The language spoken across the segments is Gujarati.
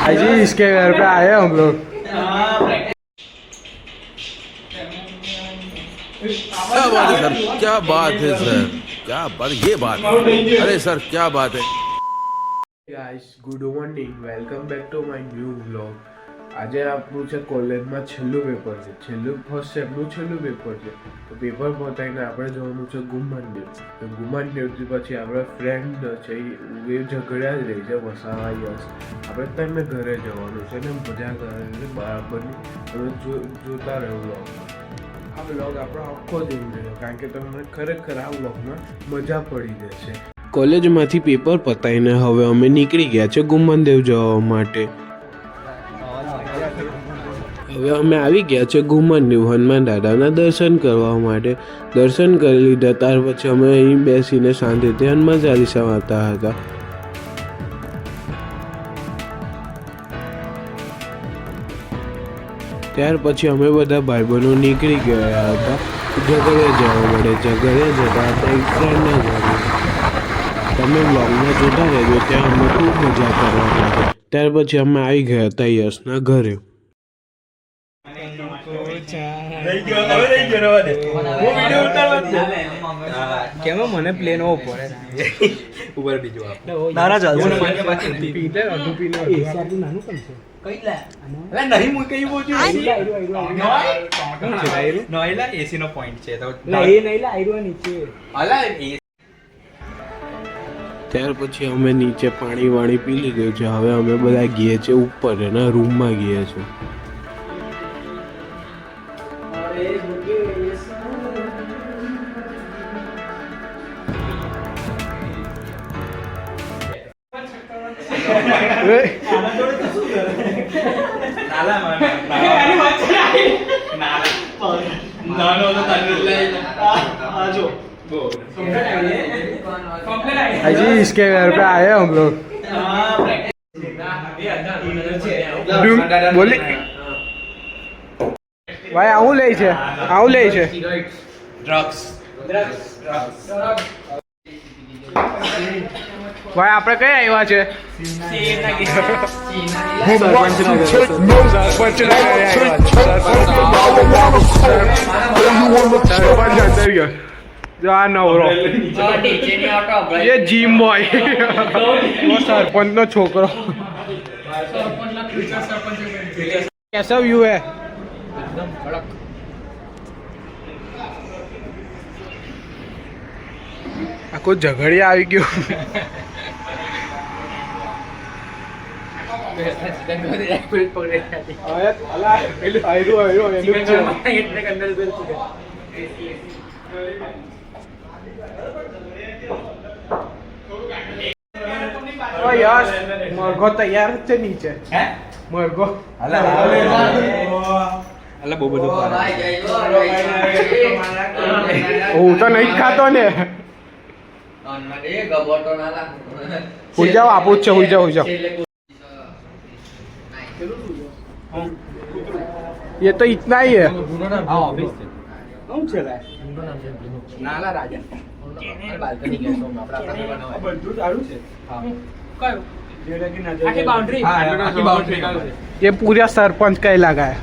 जी इसके घर पे आए हम लोग। क्या बात है सर, क्या बात है सर, क्या बात, ये बात है। अरे सर क्या बात है। Guys good morning, welcome back to my new vlog. આજે આપણું છે કોલેજમાં છેલ્લું પેપર છે, ફર્સ્ટ સેમનું છેલ્લું પેપર છે। તો પેપર પતાવીને આપણે જવાનું છે ગુમાનદેવ। તો ગુમાનદેવથી પછી આપણા ફ્રેન્ડ છે એ ઝઘડ્યા જ રહી છે વસાવા યસ। આપણે તેમને ઘરે જવાનું છે ને મજા કરે બરાબરની। તમે જોતા રહો વ્લોગમાં। આ વ્લોગ આપણો આખો જોઈ લેજો કારણ કે તમને ખરેખર આ વ્લોગમાં મજા પડી જશે। કોલેજમાંથી પેપર પતાવીને હવે અમે નીકળી ગયા છે ગુમાનદેવ જવા માટે। હવે અમે આવી ગયા છે ગુમાનદેવ હનુમાન દાદાના દર્શન કરવા માટે। દર્શન કરી લીધા ત્યાર પછી અમે અહીં બેસીને શાંતિથી હનુમાન ચાલીસા વાંચતા હતા। ત્યાર પછી અમે બધા ભાઈબંધો નીકળી ગયા હતા ઝઘડે જવા માટે। ઝઘડે જતા હતા એક ફ્રેન્ડના ઘરે। તમે બ્લોગમાં જોતા રહેજો, ત્યાં અમે ખૂબ મજા કરવા માટે। ત્યાર પછી અમે આવી ગયા હતા યશના ઘરે। મને પ્લેન ઉપર બીજું એસી નો પોઈન્ટ છે ત્યાર પછી અમે નીચે પાણી વાણી પી લીધું છે। હવે અમે બધા ગયા છે ઉપર એના રૂમમાં ગયા છે। जी इसके घर पे आए हम लोग। बोली भाई आऊँ ले છે ડ્રગ્સ ભાઈ આપણે કઈ આવ્યા છે? સરપંચ અંદર ગયો જો આ નવરો એ જીમ બોય સરપંચ નો છોકરો। कैसा व्यू है? આખો ઝઘડિયા આવી ગયો। યસ મરઘો તૈયાર જ છે નીચે। મરઘો બહુ બધું હું તો નહીં ખાતો ને। હુઈ જાઓ, આપું જ છે, હુઈ જાઓ। ये तो इतना ही है। ये पूरा सरपंच का इलाका है।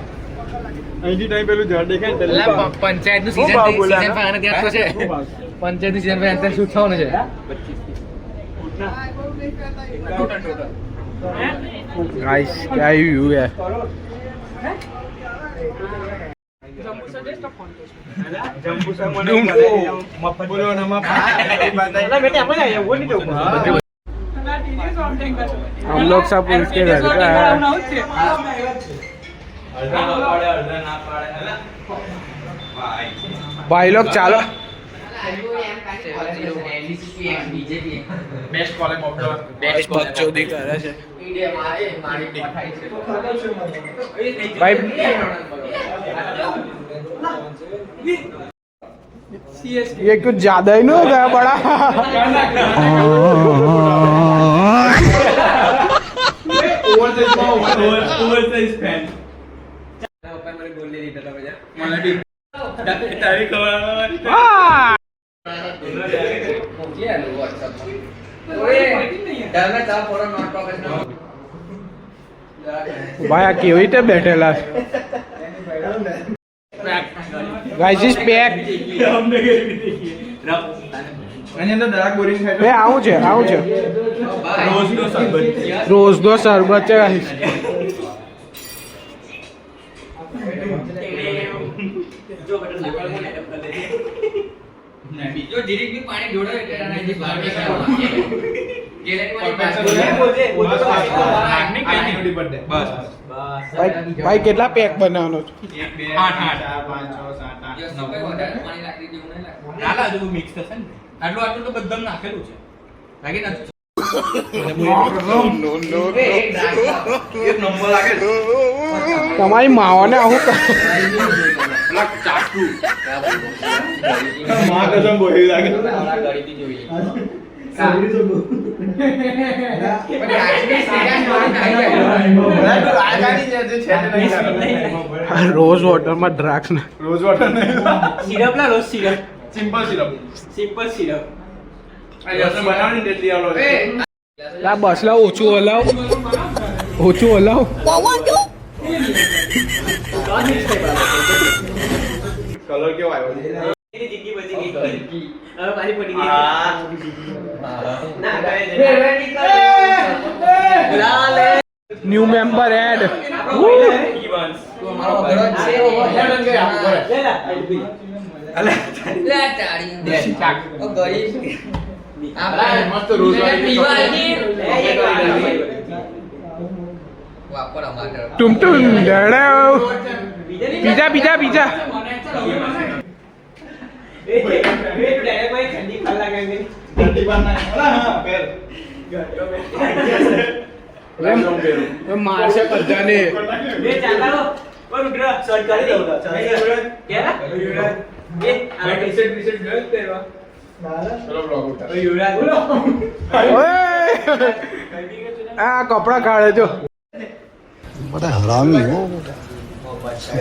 પંચાયત નું સીઝન પંચાયત નું સીઝન શું થવાનું છે? गाइस क्या व्यू है? हम लोग सब उसके घर पे आए। भाई लोग चालो। बेस्ट बकचोदी करे છે भाई। ये कुछ ज्यादा ही नहीं हो गया बड़ा? ભાઈ આ કેવી રીતે બેઠેલા ગાઈસ ઇઝ પેક એ આવું છે રોઝનો શરબત છે ગાઈસ જો ધીરે ધીરે પાણી જોડો એટલે આને જે બહાર ભાઈ કેટલા પેક બનાવવાનો છે મિક્સ થશે ને આટલું તો બધા નાખેલું છે લાગે ના એક નંબર લાગે તમારી માવાને આવું કર રોઝ વોટરમાં દ્રાક્ષ ને સિરપ લા રોઝ સિરપ સિમ્પલ સિરપ લા બસ લા ઓછું હલાવ કલર કેવો આવ્યો જિંદગી બચી ગઈ હવે પાછી પડી ગઈ ન્યૂ મેમ્બર એડ ટુમ ટુમ ડણાવ બીજા મારશે બધાને આ કપડા કાઢે જો बड़ा हरामी हो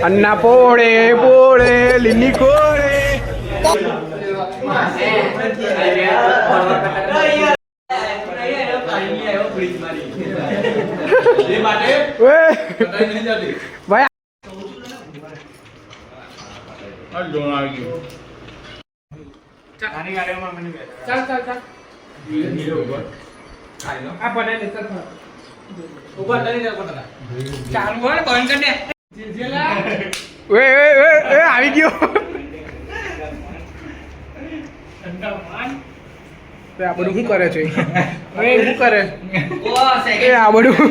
अन्ना पोड़े लिन्नी कोड़े भाई ચાલુ હોય ને બંધ કરી દે આવી ગયો આ બધું શું કરે છે શું કરે એ આ બધું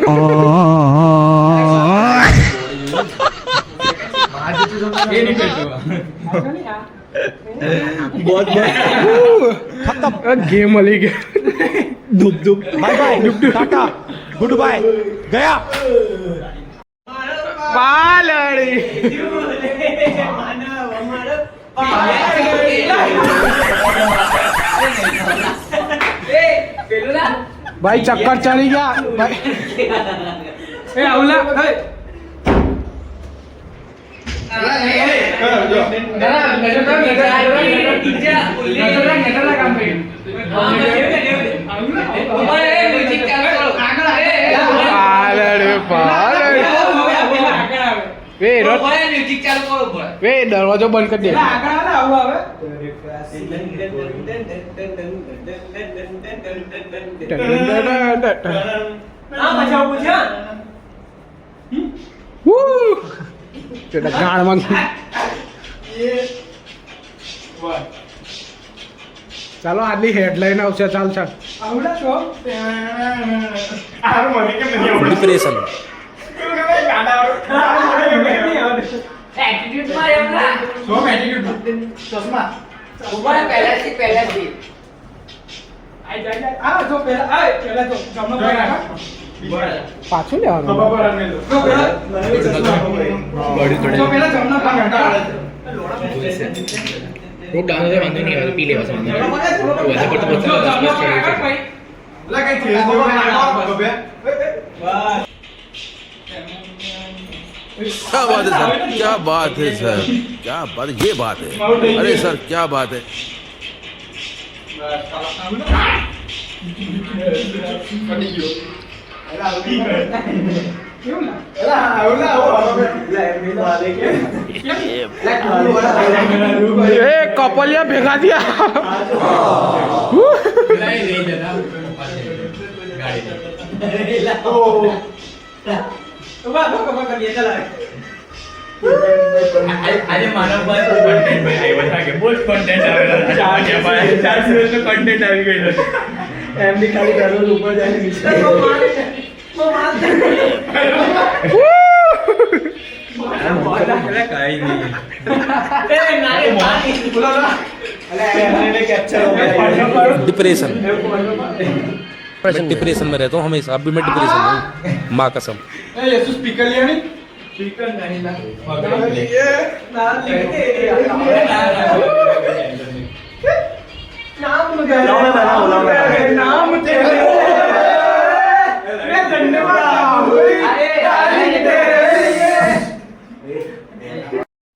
गेम वाली धूप धूप bye bye tata goodbye गया पालड़ी भाई चक्कर चली गया भाई ए अवला दरवाजो बंद कर दे गाड़ में ચાલો આટલી હેડલાઈન આવશે ચાલ આવડા છો डिप्रेशन એટીટ્યુડ માં એમના સો એટીટ્યુડ ચશ્મા પહેલાથી આઈ જાય આ જો પહેલા તો જમનો પાછું લેવાનું ખબર પર જો પહેલા જમનો ભાગ હટાડે રોડ ડાઉન તો વાંધો નહીં આવે પી લેવા વાંધો નહીં વધારે પડતો લા કઈ છે તો બબે क्या बात है सर क्या बात है सर क्या बात ये बात है अरे सर क्या बात है પડી ગયો કેવું લાગે? એ કપલિયા ભેગા થયા લઈ જતા ગાડી આજે માનવ પર કન્ટેન્ટ ભાઈ આવ્યો છે કે બહુ કન્ટેન્ટ આવેલો છે 4 દિવસનો કન્ટેન્ટ આવી ગયેલો છે એમની ખાલી દરરોજ ઉપર જાય નીચે डिप्रेशन मैं डिप्रेशन में रहता हूँ हमेशा अभी मैं डिप्रेशन में हूँ माँ कसम સ્પીકર लिया नहीं સ્પીકર નહીં नाम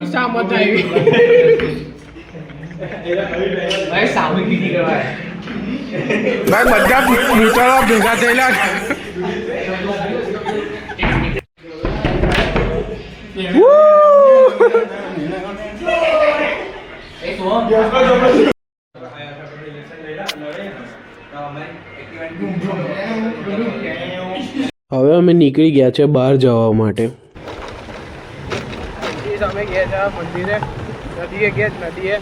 સામત આવી ભાઈ સામે કીધી કરવાય ભાઈ બધા ભૂતાળા ભેગા થયેલા હવે અમે નીકળી ગયા છે બહાર જવા માટે અમે ગયા છે મંદિરે નદીએ ગયા નદીએ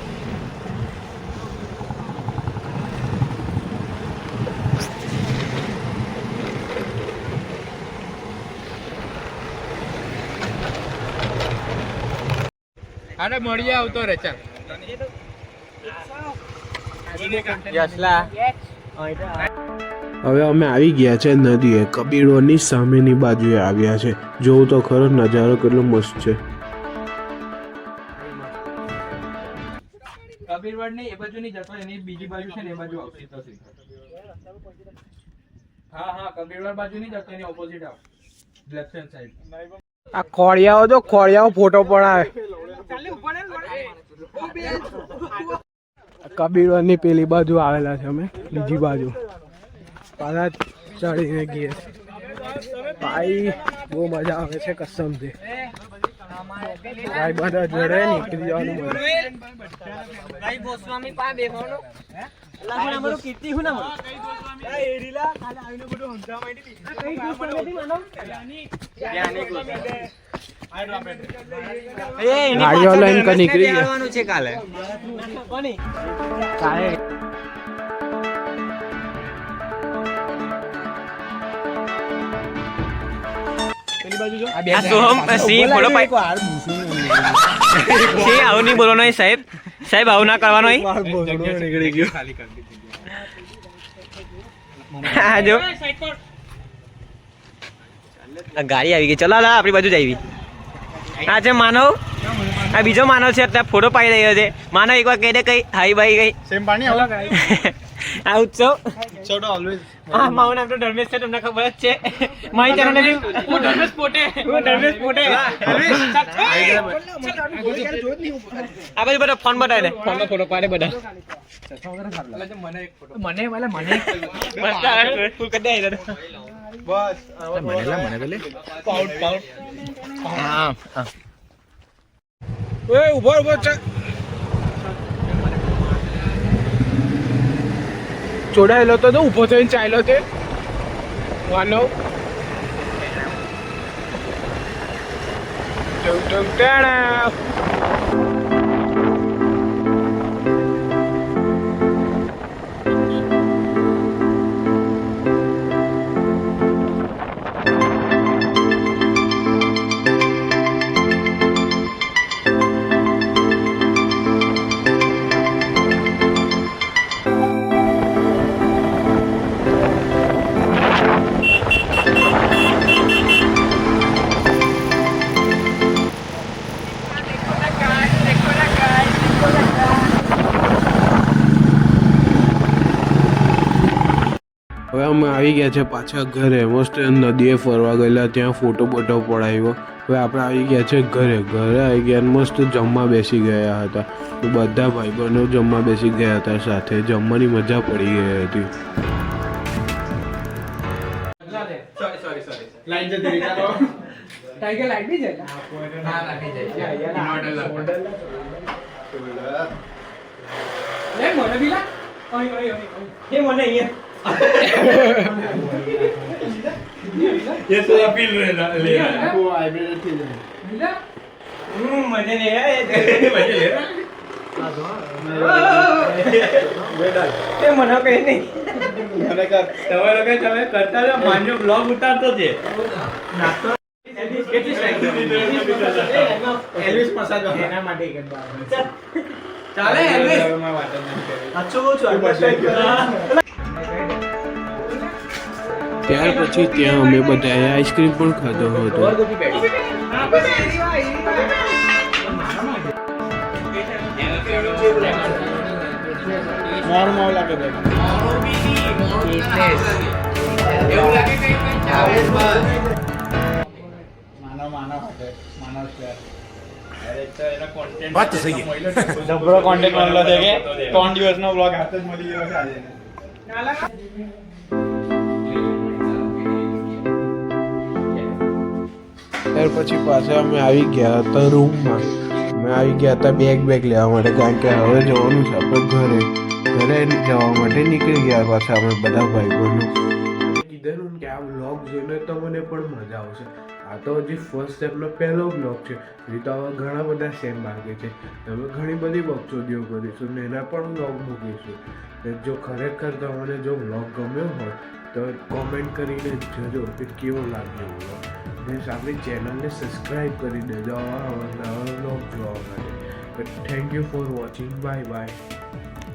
અરે મળીએ આવતો રે ચાલ હવે અમે આવી ગયા છે નદીએ કબીરોની સામેની બાજુએ આવ્યા છે જોવું તો ખરો નજારો કેટલો મસ્ત છે કબીરવડ ની એ બાજુ ની જતો એની બીજી બાજુ છે ને એ બાજુ આવશે તો હા કબીરવડ બાજુ ની જતો એની ઓપોઝિટ આવ લેફ્ટ હેન્ડ સાઈડ આ ખોડિયાઓ તો ખોડિયાઓ ફોટો પડાવે કબીરોની પેલી બાજુ આવેલા છે અમે બીજી બાજુ પાછા ચડીને ગયા ભાઈ બહુ મજા આવે છે કસમથી ભાઈ બધા જોડે નીકળી જવાનું મજા ભાઈ ગોસ્વામી પા બેવાનો અલ્લાહ અમારો કીર્તિ હું ના એ એરીલા ખાલી આવીને બધું હંધા માંડી દી કઈ ગોસ્વામી માનો જ્ઞાની ગોસ્વામી ગાડીઓ લઈને કઈ નીકળી ગયા આવવાનું છે કાલે કોની કાલે આ સોહમ સિંહ બોલો સિંહ આવું નહીં બોલો નહીં સાહેબ સાહેબ આવું ના કરવાનો નીકળી ગયો હા જો આ ગાડી આવી ગઈ ચલો આપણી બાજુ જ આવી આ છે માનવ આ બીજો માનવ છે અત્યારે ફોટો પાડી રહ્યો છે માનવ એકવાર કહી દે કઈ હાઈ બાઈ કઈ સેમ પાણી આવો આ ઉત્સવ છોડો ઓલવેઝ હા મારું નામ તો ધર્મેશ છે તમને ખબર જ છે મારી ચેનલ ને હું ધર્મેશ પોટે આ બાજુ બધા ફોન બતાવે ને ફોનમાં ફોટો પાડે બધા મને ફૂલ કરી દે બસ હા ઓય ઉભો ચાલ જોડાયેલો તો ઊભો થઈને ચાલ્યો તે માનવ હવે અમે આવી ગયા છે પાછા ઘરે મસ્ત નદીએ ફરવા ગયેલા ત્યાં ફોટો બોટો પડાવ્યો હવે આપણે આવી ગયા છે ઘરે આવી ગયા મસ્ત જમવા બેસી ગયા હતા બધા ભાઈબંધો જમવા બેસી ગયા હતા સાથે જમવાની મજા પડી ગઈ હતી સોરી લાઈન જતી રહી ચાલો ટાઈગર લાઈટ બી છે ના નથી જાય ઇન્વર્ટર લાગતો લે મને બી લા ઓય એ મને અહીંયા ये तो अपील ले रहा है वो वाइब्रेट થઈ જાય બીલા મજે ને मजे ले रहा એ મને કઈ નહીં મને કર તમે લોકો તમે કરતા રહો માન્યો બ્લોગ ઉતારતો છે એલ્વિસ મસાજ એના માટે કરતા ચાલે એલ્વિસ અચ્છો છું ત્યાર પછી ત્યાં અમે બધાએ આઈસ્ક્રીમ પણ ખાધો હતો નોર્મલ લાગે છે એવું લાગે કે ચાવેસ બાદ માનવ છે અરે તો એનો કોન્ટેન્ટ बात तो सही है જબરો કોન્ટેક્ટ મળેલો છે કે 3 દિવસનો વ્લોગ હાથ જ મળી ગયો છે આજે ત્યાર પછી પાછા અમે આવી ગયા હતા રૂમમાં અમે આવી ગયા હતા બેગ લેવા માટે કારણ કે હવે જવાનું છે આપણે ઘરે જવા માટે નીકળી ગયા પાછા અમે બધા ભાઈબંધો કીધેલું કે આ વ્લોગ જોઈને તમને પણ મજા આવશે આ તો હજી ફર્સ્ટ સ્ટેપનો પહેલો વ્લોગ છે હજી તો હવે ઘણા બધા સેમ બાકી છે તમે ઘણી બધી બકચોદીઓ કરીશું ને એના પણ વ્લોગ મૂકીશું ને જો ખરેખર તમને જો વ્લોગ ગમ્યો હોય તો કોમેન્ટ કરીને જજો કે કેવો લાગ્યો વ્લોગ ને આપણી ચેનલને સબસ્ક્રાઈબ કરી દેજો આવા નવા વ્લોગ જોવા માટે thank you for watching bye bye